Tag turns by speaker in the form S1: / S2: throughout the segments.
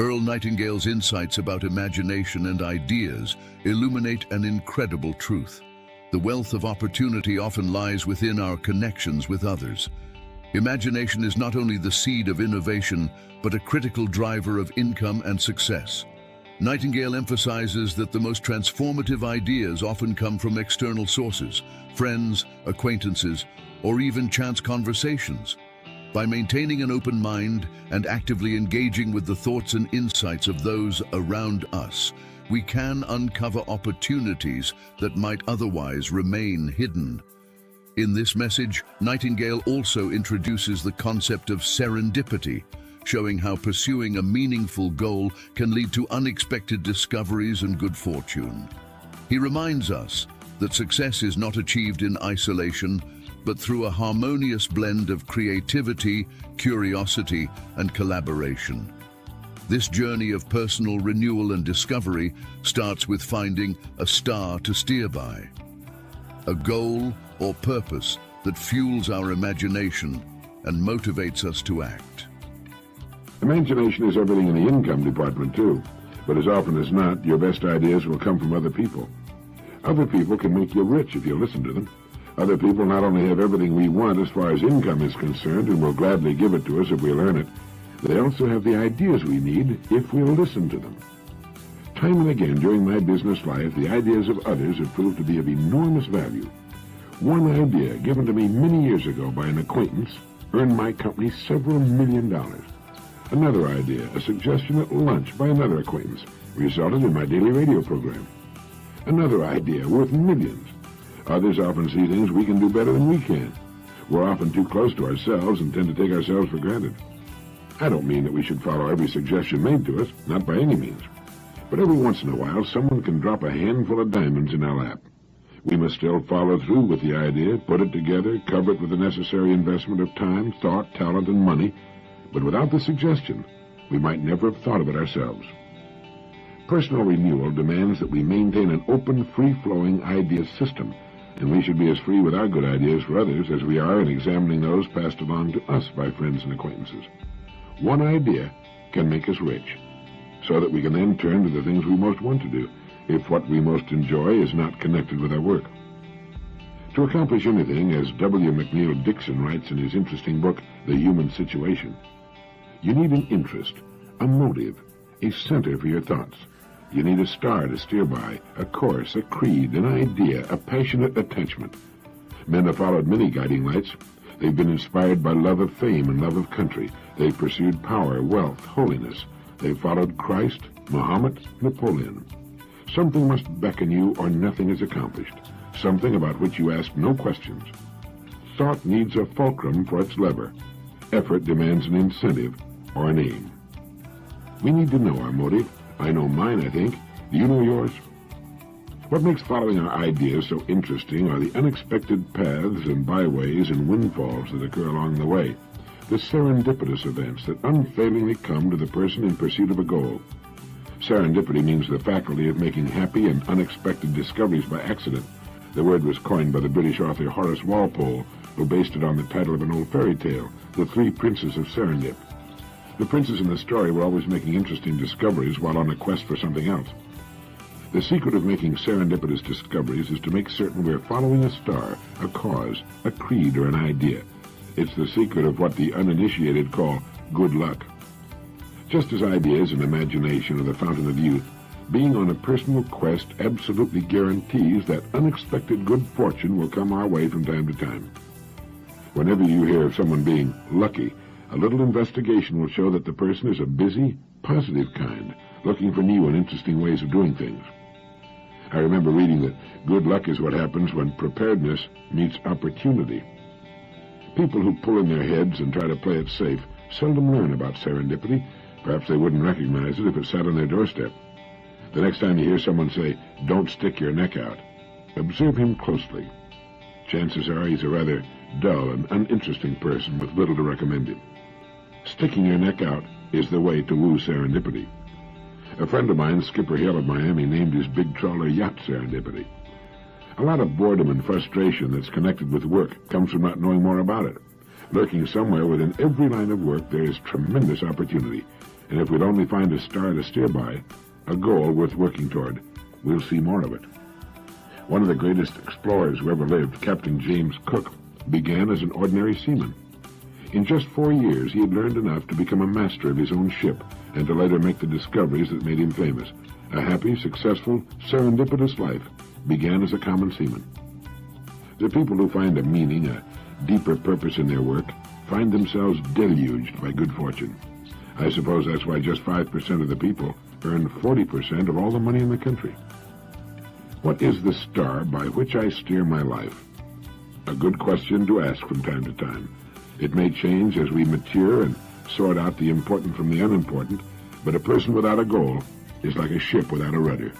S1: Earl Nightingale's insights about imagination and ideas illuminate an incredible truth. The wealth of opportunity often lies within our connections with others. Imagination is not only the seed of innovation, but a critical driver of income and success. Nightingale emphasizes that the most transformative ideas often come from external sources, friends, acquaintances, or even chance conversations. By maintaining an open mind and actively engaging with the thoughts and insights of those around us, we can uncover opportunities that might otherwise remain hidden. In this message, Nightingale also introduces the concept of serendipity, showing how pursuing a meaningful goal can lead to unexpected discoveries and good fortune. He reminds us that success is not achieved in isolation, but through a harmonious blend of creativity, curiosity, and collaboration. This journey of personal renewal and discovery starts with finding a star to steer by, a goal or purpose that fuels our imagination and motivates us to act.
S2: Imagination is everything in the income department, too. But as often as not, your best ideas will come from other people. Other people can make you rich if you listen to them. Other people not only have everything we want as far as income is concerned and will gladly give it to us if we'll earn it, they also have the ideas we need if we'll listen to them. Time and again during my business life, the ideas of others have proved to be of enormous value. One idea given to me many years ago by an acquaintance earned my company several $1 million. Another idea, a suggestion at lunch by another acquaintance, resulted in my daily radio program. Another idea worth millions. Others often see things we can do better than we can. We're often too close to ourselves and tend to take ourselves for granted. I don't mean that we should follow every suggestion made to us, not by any means. But every once in a while, someone can drop a handful of diamonds in our lap. We must still follow through with the idea, put it together, cover it with the necessary investment of time, thought, talent, and money. But without the suggestion, we might never have thought of it ourselves. Personal renewal demands that we maintain an open, free-flowing idea system, and we should be as free with our good ideas for others as we are in examining those passed along to us by friends and acquaintances. One idea can make us rich, so that we can then turn to the things we most want to do, if what we most enjoy is not connected with our work. To accomplish anything, as W. McNeill Dixon writes in his interesting book, The Human Situation, you need an interest, a motive, a center for your thoughts. You need a star to steer by, a course, a creed, an idea, a passionate attachment. Men have followed many guiding lights. They've been inspired by love of fame and love of country. They've pursued power, wealth, holiness. They've followed Christ, Muhammad, Napoleon. Something must beckon you or nothing is accomplished. Something about which you ask no questions. Thought needs a fulcrum for its lever. Effort demands an incentive or an aim. We need to know our motive. I know mine, I think. Do you know yours? What makes following our ideas so interesting are the unexpected paths and byways and windfalls that occur along the way, the serendipitous events that unfailingly come to the person in pursuit of a goal. Serendipity means the faculty of making happy and unexpected discoveries by accident. The word was coined by the British author Horace Walpole, who based it on the title of an old fairy tale, The Three Princes of Serendip. The princes in the story were always making interesting discoveries while on a quest for something else. The secret of making serendipitous discoveries is to make certain we're following a star, a cause, a creed, or an idea. It's the secret of what the uninitiated call good luck. Just as ideas and imagination are the fountain of youth, being on a personal quest absolutely guarantees that unexpected good fortune will come our way from time to time. Whenever you hear of someone being lucky, a little investigation will show that the person is a busy, positive kind, looking for new and interesting ways of doing things. I remember reading that good luck is what happens when preparedness meets opportunity. People who pull in their heads and try to play it safe seldom learn about serendipity. Perhaps they wouldn't recognize it if it sat on their doorstep. The next time you hear someone say, "Don't stick your neck out," observe him closely. Chances are he's a rather dull and uninteresting person with little to recommend him. Sticking your neck out is the way to woo serendipity. A friend of mine, Skipper Hill of Miami, named his big trawler yacht Serendipity. A lot of boredom and frustration that's connected with work comes from not knowing more about it. Lurking somewhere within every line of work, there is tremendous opportunity. And if we'll only find a star to steer by, a goal worth working toward, we'll see more of it. One of the greatest explorers who ever lived, Captain James Cook, began as an ordinary seaman. In just 4 years, he had learned enough to become a master of his own ship and to later make the discoveries that made him famous. A happy, successful, serendipitous life began as a common seaman. The people who find a meaning, a deeper purpose in their work, find themselves deluged by good fortune. I suppose that's why just 5% of the people earn 40% of all the money in the country. What is the star by which I steer my life? A good question to ask from time to time. It may change as we mature and sort out the important from the unimportant, but a person without a goal is like a ship without a rudder.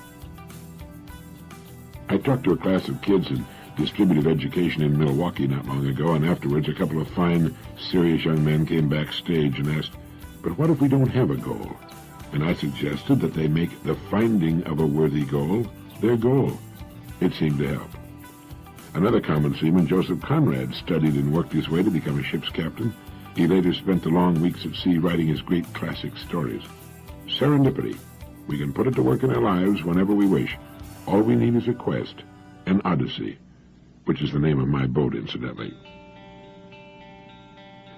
S2: I talked to a class of kids in distributive education in Milwaukee not long ago, and afterwards a couple of fine, serious young men came backstage and asked, "But what if we don't have a goal?" And I suggested that they make the finding of a worthy goal their goal. It seemed to help. Another common seaman, Joseph Conrad, studied and worked his way to become a ship's captain. He later spent the long weeks at sea writing his great classic stories. Serendipity. We can put it to work in our lives whenever we wish. All we need is a quest, an odyssey, which is the name of my boat, incidentally.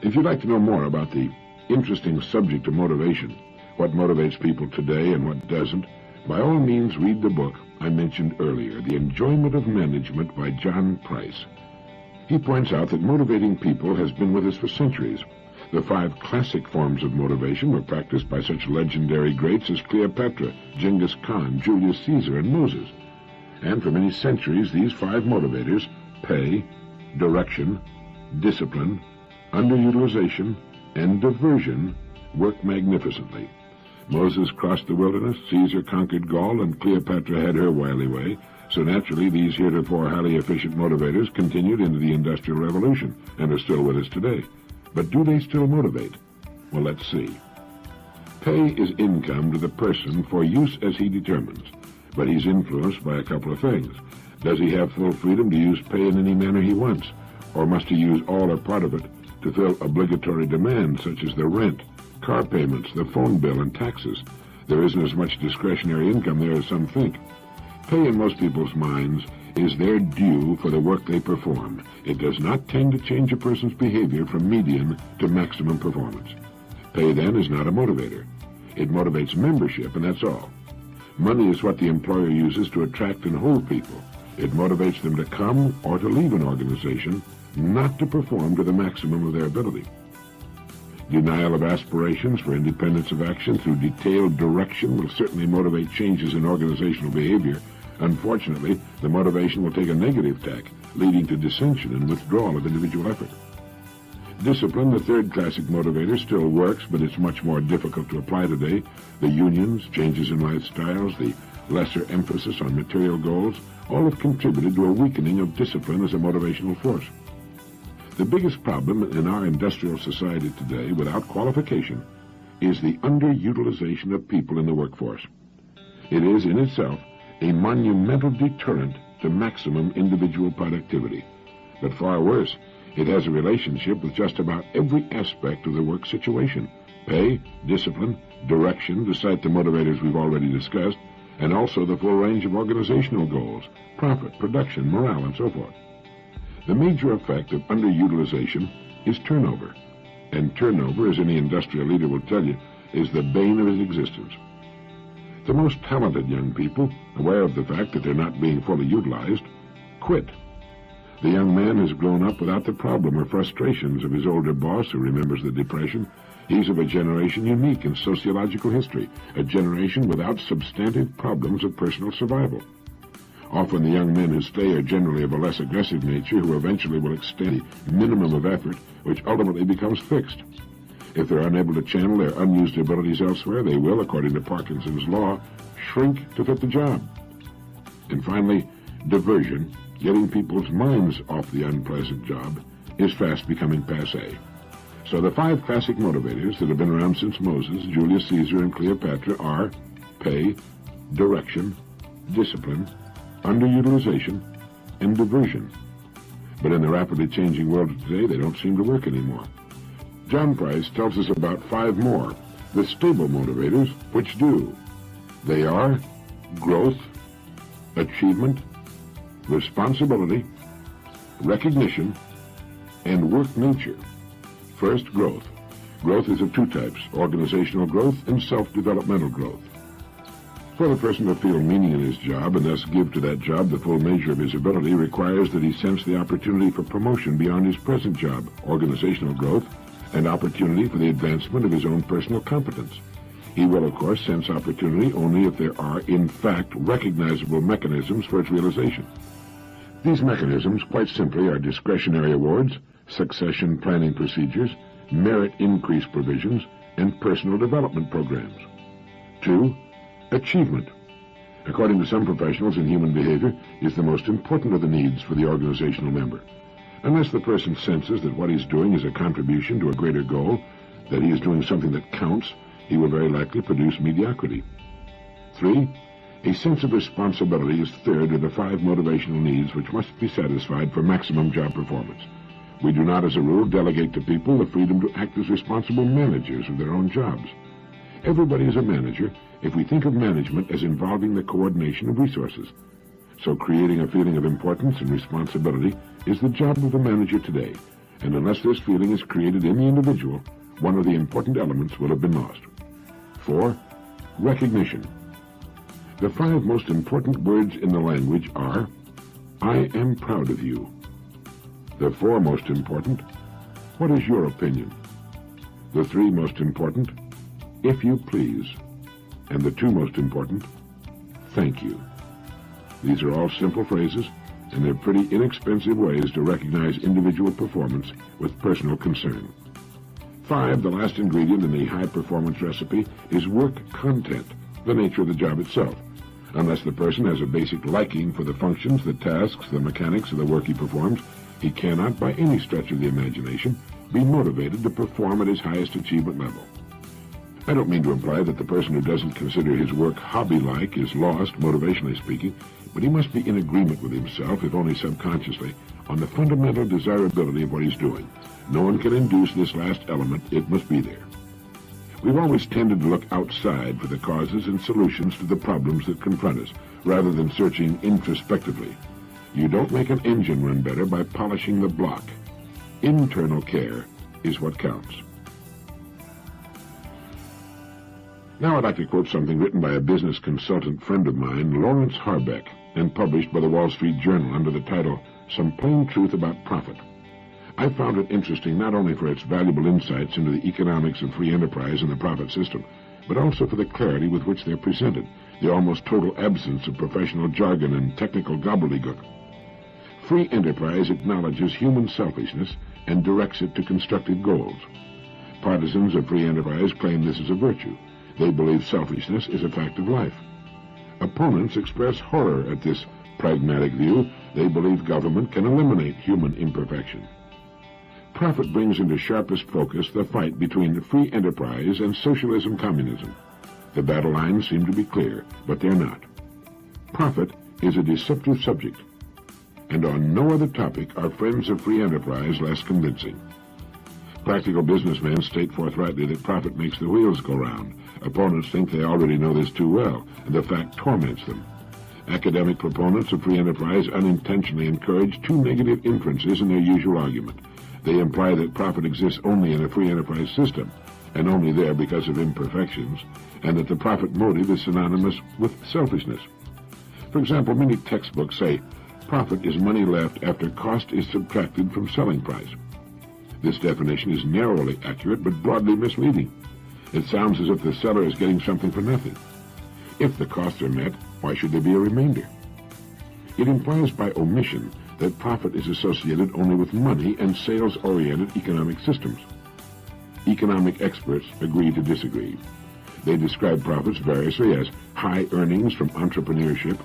S2: If you'd like to know more about the interesting subject of motivation, what motivates people today and what doesn't, by all means read the book I mentioned earlier, The Enjoyment of Management by John Price. He points out that motivating people has been with us for centuries. The 5 classic forms of motivation were practiced by such legendary greats as Cleopatra, Genghis Khan, Julius Caesar, and Moses. And for many centuries, these 5 motivators, pay, direction, discipline, underutilization, and diversion, work magnificently. Moses crossed the wilderness, Caesar conquered Gaul, and Cleopatra had her wily way. So naturally, these heretofore highly efficient motivators continued into the Industrial Revolution and are still with us today. But do they still motivate? Well, let's see. Pay is income to the person for use as he determines, but he's influenced by a couple of things. Does he have full freedom to use pay in any manner he wants, or must he use all or part of it to fill obligatory demands such as the rent, car payments, the phone bill, and taxes? There isn't as much discretionary income there as some think. Pay in most people's minds is their due for the work they perform. It does not tend to change a person's behavior from median to maximum performance. Pay, then, is not a motivator. It motivates membership, and that's all. Money is what the employer uses to attract and hold people. It motivates them to come or to leave an organization, not to perform to the maximum of their ability. Denial of aspirations for independence of action through detailed direction will certainly motivate changes in organizational behavior. Unfortunately, the motivation will take a negative tack, leading to dissension and withdrawal of individual effort. Discipline, the 3rd classic motivator, still works, but it's much more difficult to apply today. The unions, changes in lifestyles, the lesser emphasis on material goals, all have contributed to a weakening of discipline as a motivational force. The biggest problem in our industrial society today, without qualification, is the underutilization of people in the workforce. It is, in itself, a monumental deterrent to maximum individual productivity. But far worse, it has a relationship with just about every aspect of the work situation. Pay, discipline, direction, to cite the motivators we've already discussed, and also the full range of organizational goals, profit, production, morale, and so forth. The major effect of underutilization is turnover, and turnover, as any industrial leader will tell you, is the bane of his existence. The most talented young people, aware of the fact that they're not being fully utilized, quit. The young man has grown up without the problem or frustrations of his older boss who remembers the Depression. He's of a generation unique in sociological history, a generation without substantive problems of personal survival. Often the young men who stay are generally of a less aggressive nature, who eventually will extend the minimum of effort, which ultimately becomes fixed. If they're unable to channel their unused abilities elsewhere, they will, according to Parkinson's law, shrink to fit the job. And finally, diversion, getting people's minds off the unpleasant job, is fast becoming passé. So the 5 classic motivators that have been around since Moses, Julius Caesar, and Cleopatra are pay, direction, discipline, underutilization, and diversion. But in the rapidly changing world of today, they don't seem to work anymore. John Price tells us about 5 more the stable motivators which do. They are growth, achievement, responsibility, recognition, and work nature. First, growth. Growth is of two types, organizational growth and self-developmental growth. For the person to feel meaning in his job and thus give to that job the full measure of his ability requires that he sense the opportunity for promotion beyond his present job, organizational growth, and opportunity for the advancement of his own personal competence. He will, of course, sense opportunity only if there are, in fact, recognizable mechanisms for its realization. These mechanisms, quite simply, are discretionary awards, succession planning procedures, merit increase provisions, and personal development programs. 2. Achievement, according to some professionals in human behavior, is the most important of the needs for the organizational member. Unless the person senses that what he's doing is a contribution to a greater goal, that he is doing something that counts, he will very likely produce mediocrity. 3. A sense of responsibility is third of the 5 motivational needs which must be satisfied for maximum job performance. We do not, as a rule, delegate to people the freedom to act as responsible managers of their own jobs. Everybody is a manager if we think of management as involving the coordination of resources. So creating a feeling of importance and responsibility is the job of the manager today, and unless this feeling is created in the individual, one of the important elements will have been lost. 4. Recognition. The 5 most important words in the language are, I am proud of you. The 4 most important, what is your opinion? The 3 most important, if you please. And the 2 most important, thank you. These are all simple phrases, and they're pretty inexpensive ways to recognize individual performance with personal concern. 5, the last ingredient in the high-performance recipe, is work content, the nature of the job itself. Unless the person has a basic liking for the functions, the tasks, the mechanics of the work he performs, he cannot, by any stretch of the imagination, be motivated to perform at his highest achievement level. I don't mean to imply that the person who doesn't consider his work hobby-like is lost, motivationally speaking, but he must be in agreement with himself, if only subconsciously, on the fundamental desirability of what he's doing. No one can induce this last element. It must be there. We've always tended to look outside for the causes and solutions to the problems that confront us, rather than searching introspectively. You don't make an engine run better by polishing the block. Internal care is what counts. Now I'd like to quote something written by a business consultant friend of mine, Lawrence Harbeck, and published by the Wall Street Journal under the title, Some Plain Truth About Profit. I found it interesting not only for its valuable insights into the economics of free enterprise and the profit system, but also for the clarity with which they're presented, the almost total absence of professional jargon and technical gobbledygook. Free enterprise acknowledges human selfishness and directs it to constructive goals. Partisans of free enterprise claim this is a virtue. They believe selfishness is a fact of life. Opponents express horror at this pragmatic view. They believe government can eliminate human imperfection. Profit brings into sharpest focus the fight between free enterprise and socialism-communism. The battle lines seem to be clear, but they're not. Profit is a deceptive subject, and on no other topic are friends of free enterprise less convincing. Practical businessmen state forthrightly that profit makes the wheels go round. Opponents think they already know this too well, and the fact torments them. Academic proponents of free enterprise unintentionally encourage 2 negative inferences in their usual argument. They imply that profit exists only in a free enterprise system, and only there because of imperfections, and that the profit motive is synonymous with selfishness. For example, many textbooks say, profit is money left after cost is subtracted from selling price. This definition is narrowly accurate but broadly misleading. It sounds as if the seller is getting something for nothing. If the costs are met, why should there be a remainder? It implies by omission that profit is associated only with money and sales-oriented economic systems. Economic experts agree to disagree. They describe profits variously as high earnings from entrepreneurship,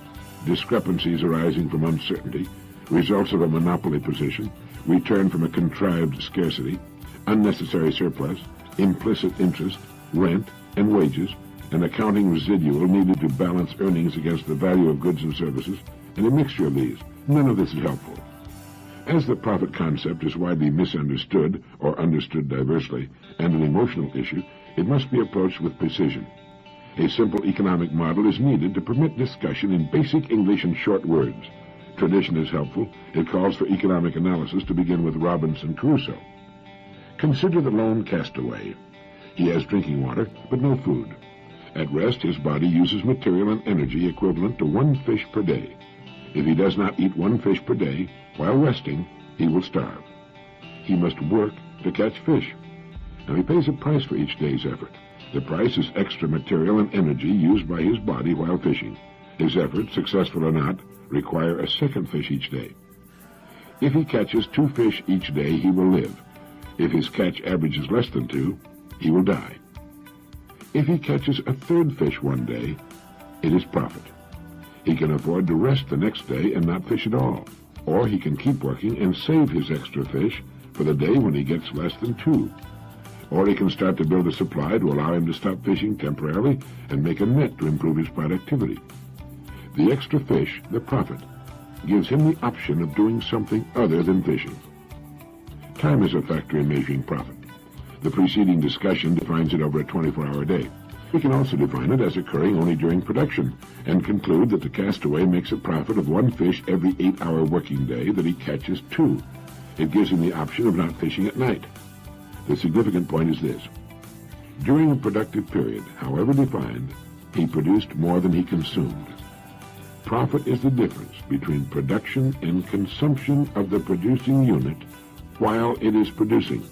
S2: discrepancies arising from uncertainty, results of a monopoly position, return from a contrived scarcity, unnecessary surplus, implicit interest, rent, and wages, an accounting residual needed to balance earnings against the value of goods and services, and a mixture of these. None of this is helpful. As the profit concept is widely misunderstood or understood diversely and an emotional issue, It must be approached with precision. A simple economic model is needed to permit discussion in basic English and short words. Tradition is helpful. It calls for economic analysis to begin with Robinson Crusoe. Consider the lone castaway. He has drinking water, but no food. At rest, his body uses material and energy equivalent to 1 fish per day. If he does not eat 1 fish per day, while resting, he will starve. He must work to catch fish. Now he pays a price for each day's effort. The price is extra material and energy used by his body while fishing. His efforts, successful or not, require a second fish each day. If he catches 2 fish each day, he will live. If his catch averages less than 2, he will die. If he catches a 3rd fish one day, it is profit. He can afford to rest the next day and not fish at all, or he can keep working and save his extra fish for the day when he gets less than 2. Or he can start to build a supply to allow him to stop fishing temporarily and make a net to improve his productivity. The extra fish, the profit, gives him the option of doing something other than fishing. Time is a factor in measuring profit. The preceding discussion defines it over a 24-hour day. We can also define it as occurring only during production and conclude that the castaway makes a profit of 1 fish every 8-hour working day that he catches 2. It gives him the option of not fishing at night. The significant point is this. During a productive period, however defined, he produced more than he consumed. Profit is the difference between production and consumption of the producing unit while it is producing.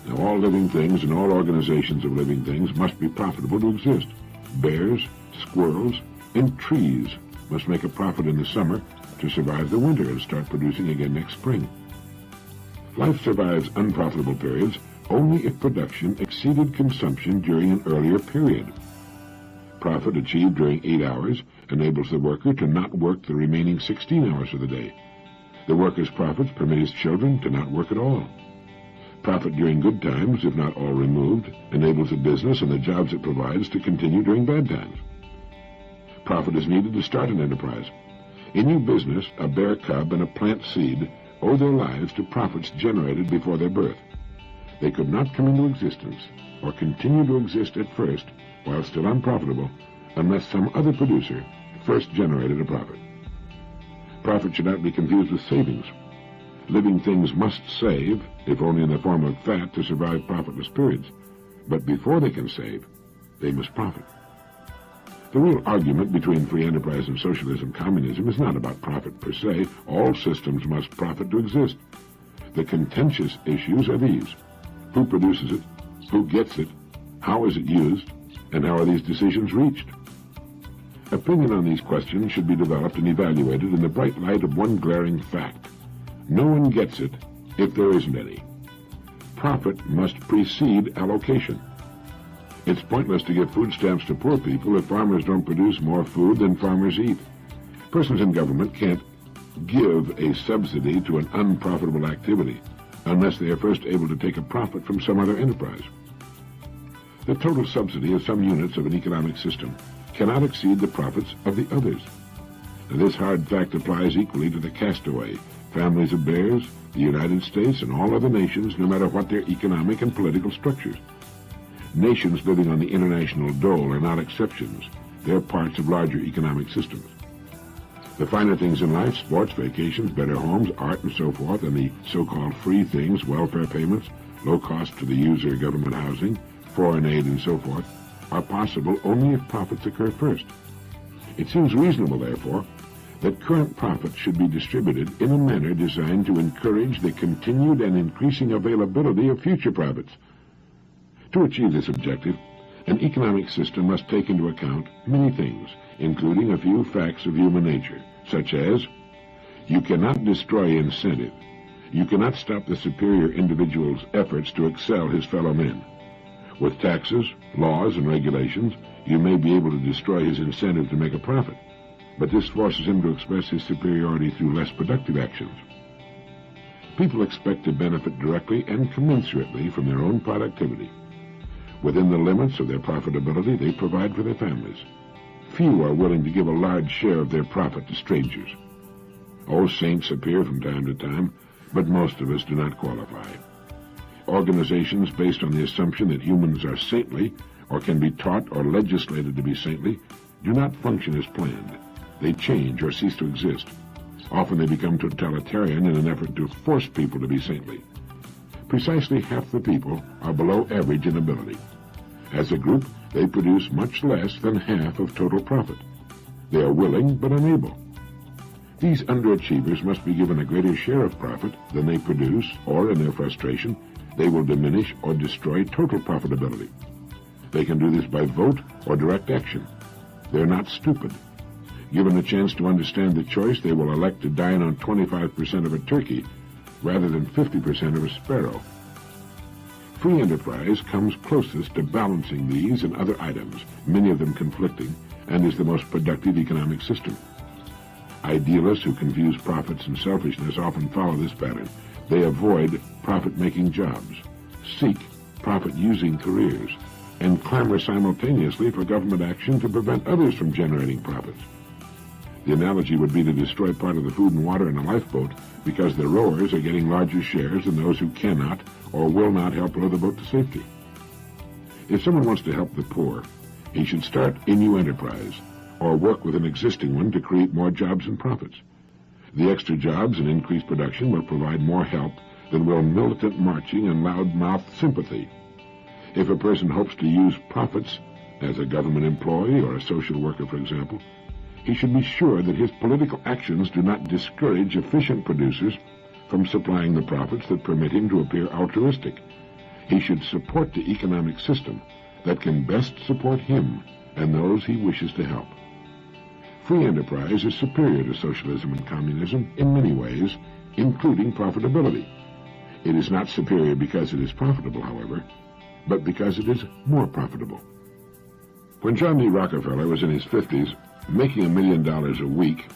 S2: Now, all living things and all organizations of living things must be profitable to exist. Bears, squirrels, and trees must make a profit in the summer to survive the winter and start producing again next spring. Life survives unprofitable periods only if production exceeded consumption during an earlier period. Profit achieved during 8 hours enables the worker to not work the remaining 16 hours of the day. The worker's profits permit his children to not work at all. Profit during good times, if not all removed, enables the business and the jobs it provides to continue during bad times. Profit is needed to start an enterprise. In new business, a bear cub and a plant seed owe their lives to profits generated before their birth. They could not come into existence or continue to exist at first while still unprofitable unless some other producer first generated a profit. Profit should not be confused with savings. Living things must save, if only in the form of fat, to survive profitless periods. But before they can save, they must profit. The real argument between free enterprise and socialism communism is not about profit per se. All systems must profit to exist. The contentious issues are these. Who produces it? Who gets it? How is it used? And how are these decisions reached? Opinion on these questions should be developed and evaluated in the bright light of one glaring fact. No one gets it if there isn't any. Profit must precede allocation. It's pointless to give food stamps to poor people if farmers don't produce more food than farmers eat. Persons in government can't give a subsidy to an unprofitable activity unless they are first able to take a profit from some other enterprise. The total subsidy of some units of an economic system cannot exceed the profits of the others. Now, this hard fact applies equally to the castaway, families of bears, the United States, and all other nations, no matter what their economic and political structures. Nations living on the international dole are not exceptions. They're parts of larger economic systems. The finer things in life, sports, vacations, better homes, art, and so forth, and the so-called free things, welfare payments, low cost to the user government housing, foreign aid, and so forth, are possible only if profits occur first. It seems reasonable, therefore, that current profits should be distributed in a manner designed to encourage the continued and increasing availability of future profits. To achieve this objective, an economic system must take into account many things, including a few facts of human nature, such as, you cannot destroy incentive. You cannot stop the superior individual's efforts to excel his fellow men. With taxes, laws, and regulations, you may be able to destroy his incentive to make a profit, but this forces him to express his superiority through less productive actions. People expect to benefit directly and commensurately from their own productivity. Within the limits of their profitability, they provide for their families. Few are willing to give a large share of their profit to strangers. Oh, saints appear from time to time, but most of us do not qualify. Organizations based on the assumption that humans are saintly, or can be taught or legislated to be saintly, do not function as planned. They change or cease to exist. Often they become totalitarian in an effort to force people to be saintly. Precisely half the people are below average in ability. As a group, they produce much less than half of total profit. They are willing but unable. These underachievers must be given a greater share of profit than they produce, or in their frustration, they will diminish or destroy total profitability. They can do this by vote or direct action. They are not stupid. Given the chance to understand the choice, they will elect to dine on 25% of a turkey rather than 50% of a sparrow. Free enterprise comes closest to balancing these and other items, many of them conflicting, and is the most productive economic system. Idealists who confuse profits and selfishness often follow this pattern. They avoid profit-making jobs, seek profit-using careers, and clamor simultaneously for government action to prevent others from generating profits. The analogy would be to destroy part of the food and water in a lifeboat because the rowers are getting larger shares than those who cannot or will not help row the boat to safety. If someone wants to help the poor, he should start a new enterprise or work with an existing one to create more jobs and profits. The extra jobs and increased production will provide more help than will militant marching and loud-mouthed sympathy. If a person hopes to use profits as a government employee or a social worker, for example, he should be sure that his political actions do not discourage efficient producers from supplying the profits that permit him to appear altruistic. He should support the economic system that can best support him and those he wishes to help. Free enterprise is superior to socialism and communism in many ways, including profitability. It is not superior because it is profitable, however, but because it is more profitable. When John D. Rockefeller was in his 50s, making $1 million a week,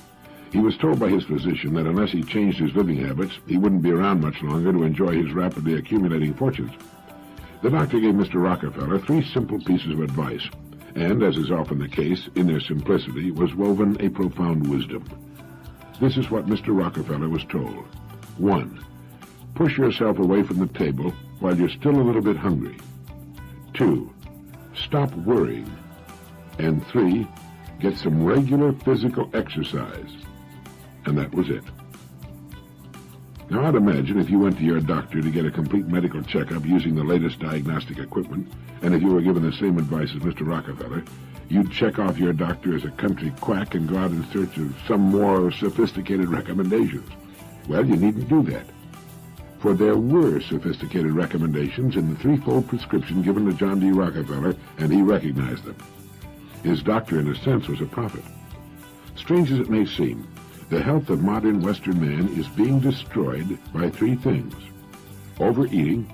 S2: he was told by his physician that unless he changed his living habits, he wouldn't be around much longer to enjoy his rapidly accumulating fortunes. The doctor gave Mr. Rockefeller 3 simple pieces of advice, and, as is often the case, in their simplicity was woven a profound wisdom. This is what Mr. Rockefeller was told. 1. Push yourself away from the table while you're still a little bit hungry. 2. Stop worrying. And 3. Get some regular physical exercise. And that was it. Now, I'd imagine if you went to your doctor to get a complete medical checkup using the latest diagnostic equipment, and if you were given the same advice as Mr. Rockefeller, you'd check off your doctor as a country quack and go out in search of some more sophisticated recommendations. Well, you needn't do that. For there were sophisticated recommendations in the 3-fold prescription given to John D. Rockefeller, and he recognized them. His doctor, in a sense, was a prophet. Strange as it may seem, the health of modern Western man is being destroyed by 3 things: overeating,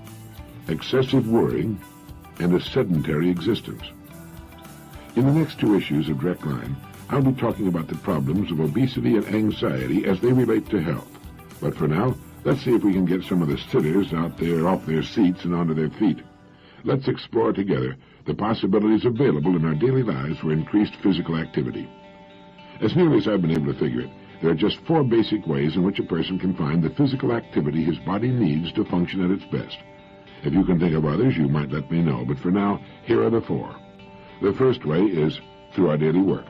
S2: excessive worrying, and a sedentary existence. In the next 2 issues of Direct Line, I'll be talking about the problems of obesity and anxiety as they relate to health. But for now, let's see if we can get some of the sitters out there off their seats and onto their feet. Let's explore together the possibilities available in our daily lives for increased physical activity. As nearly as I've been able to figure it, there are just 4 basic ways in which a person can find the physical activity his body needs to function at its best. If you can think of others, you might let me know, but for now, here are the 4. The first way is through our daily work.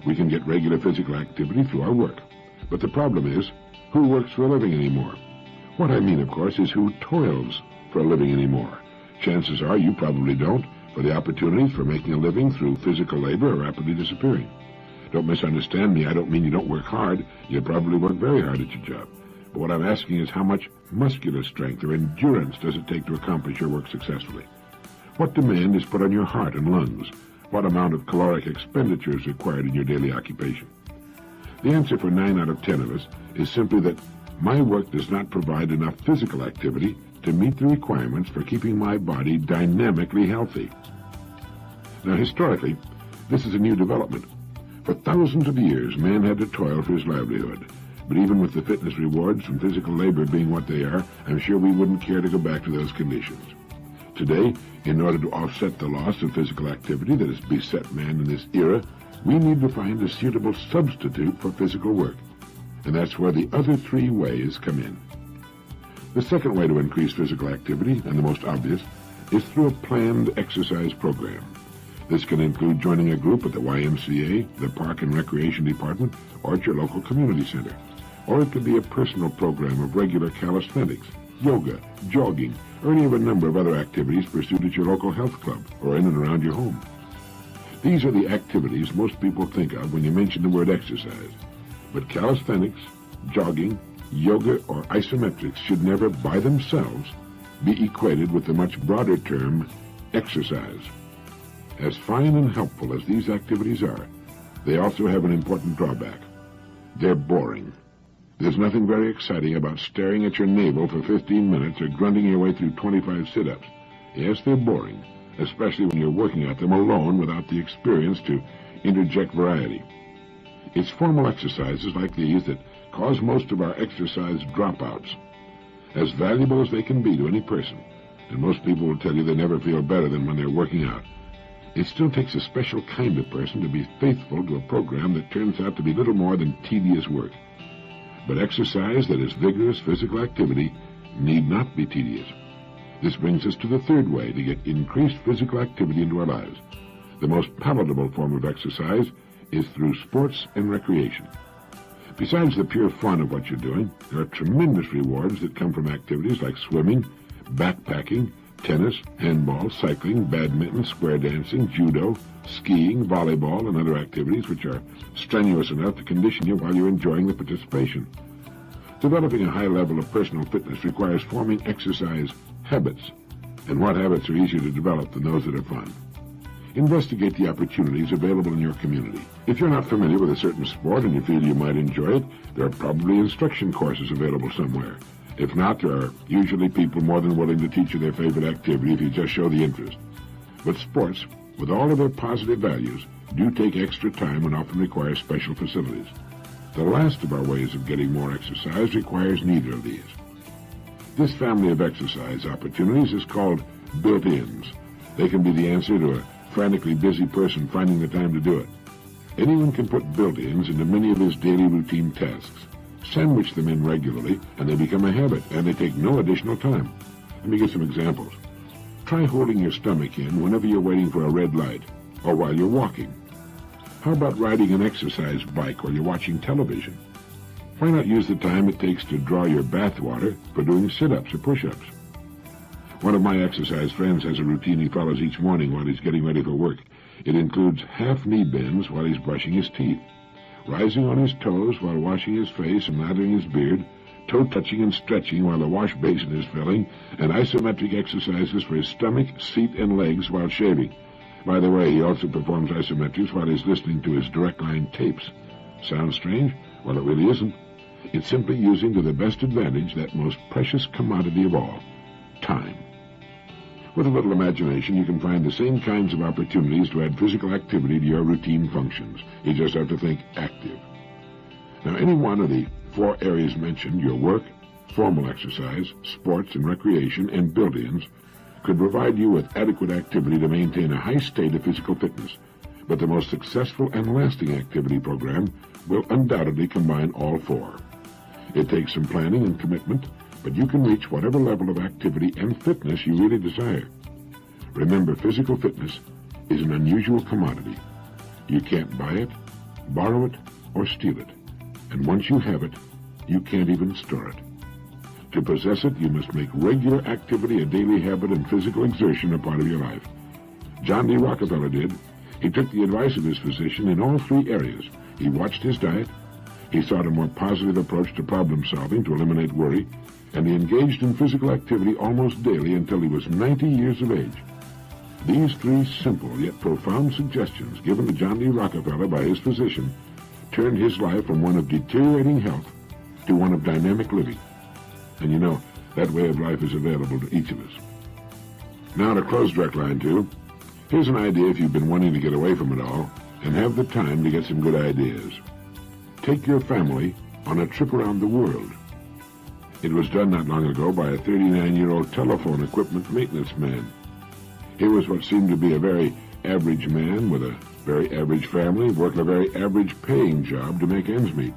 S2: We can get regular physical activity through our work. But the problem is, who works for a living anymore? What I mean, of course, is who toils for a living anymore. Chances are you probably don't, for the opportunities for making a living through physical labor are rapidly disappearing. Don't misunderstand me. I don't mean you don't work hard. You probably work very hard at your job. But what I'm asking is how much muscular strength or endurance does it take to accomplish your work successfully? What demand is put on your heart and lungs? What amount of caloric expenditure is required in your daily occupation? The answer for 9 out of 10 of us is simply that my work does not provide enough physical activity to meet the requirements for keeping my body dynamically healthy. Now, historically, this is a new development. For thousands of years, man had to toil for his livelihood. But even with the fitness rewards from physical labor being what they are, I'm sure we wouldn't care to go back to those conditions. Today, in order to offset the loss of physical activity that has beset man in this era, we need to find a suitable substitute for physical work. And that's where the other 3 ways come in. The second way to increase physical activity, and the most obvious, is through a planned exercise program. This can include joining a group at the YMCA, the Park and Recreation Department, or at your local community center. Or it could be a personal program of regular calisthenics, yoga, jogging, or any of a number of other activities pursued at your local health club or in and around your home. These are the activities most people think of when you mention the word exercise. But calisthenics, jogging, yoga, or isometrics should never, by themselves, be equated with the much broader term, exercise. As fine and helpful as these activities are, they also have an important drawback. They're boring. There's nothing very exciting about staring at your navel for 15 minutes or grunting your way through 25 sit-ups. Yes, they're boring, especially when you're working at them alone without the experience to interject variety. It's formal exercises like these that cause most of our exercise dropouts. As valuable as they can be to any person, and most people will tell you they never feel better than when they're working out, it still takes a special kind of person to be faithful to a program that turns out to be little more than tedious work. But exercise that is vigorous physical activity need not be tedious. This brings us to the third way to get increased physical activity into our lives. The most palatable form of exercise is through sports and recreation. Besides the pure fun of what you're doing, there are tremendous rewards that come from activities like swimming, backpacking, tennis, handball, cycling, badminton, square dancing, judo, skiing, volleyball, and other activities which are strenuous enough to condition you while you're enjoying the participation. Developing a high level of personal fitness requires forming exercise habits, and what habits are easier to develop than those that are fun? Investigate the opportunities available in your community. If you're not familiar with a certain sport and you feel you might enjoy it, there are probably instruction courses available somewhere. If not, there are usually people more than willing to teach you their favorite activity if you just show the interest. But sports, with all of their positive values, do take extra time and often require special facilities. The last of our ways of getting more exercise requires neither of these. This family of exercise opportunities is called built-ins. They can be the answer to a frantically busy person finding the time to do it. Anyone can put built-ins into many of his daily routine tasks. Sandwich them in regularly, and they become a habit, and they take no additional time. Let me give some examples. Try holding your stomach in whenever you're waiting for a red light, or while you're walking. How about riding an exercise bike while you're watching television? Why not use the time it takes to draw your bath water for doing sit-ups or push-ups? One of my exercise friends has a routine he follows each morning while he's getting ready for work. It includes half knee bends while he's brushing his teeth, rising on his toes while washing his face and lathering his beard, toe-touching and stretching while the wash basin is filling, and isometric exercises for his stomach, seat, and legs while shaving. By the way, he also performs isometrics while he's listening to his direct line tapes. Sounds strange? Well, it really isn't. It's simply using to the best advantage that most precious commodity of all, time. With a little imagination, you can find the same kinds of opportunities to add physical activity to your routine functions. You just have to think active. Now, any one of the four areas mentioned, your work, formal exercise, sports and recreation, and built-ins, could provide you with adequate activity to maintain a high state of physical fitness. But the most successful and lasting activity program will undoubtedly combine all four. It takes some planning and commitment, but you can reach whatever level of activity and fitness you really desire. Remember, physical fitness is an unusual commodity. You can't buy it, borrow it, or steal it. And once you have it, you can't even store it. To possess it, you must make regular activity a daily habit and physical exertion a part of your life. John D. Rockefeller did. He took the advice of his physician in all three areas. He watched his diet, he sought a more positive approach to problem solving to eliminate worry, and he engaged in physical activity almost daily until he was 90 years of age. These three simple yet profound suggestions given to John D. Rockefeller by his physician turned his life from one of deteriorating health to one of dynamic living. And you know, that way of life is available to each of us. Now to close Direct Line 2, here's an idea if you've been wanting to get away from it all and have the time to get some good ideas. Take your family on a trip around the world. It was done not long ago by a 39-year-old telephone equipment maintenance man. He was what seemed to be a very average man with a very average family, working a very average paying job to make ends meet.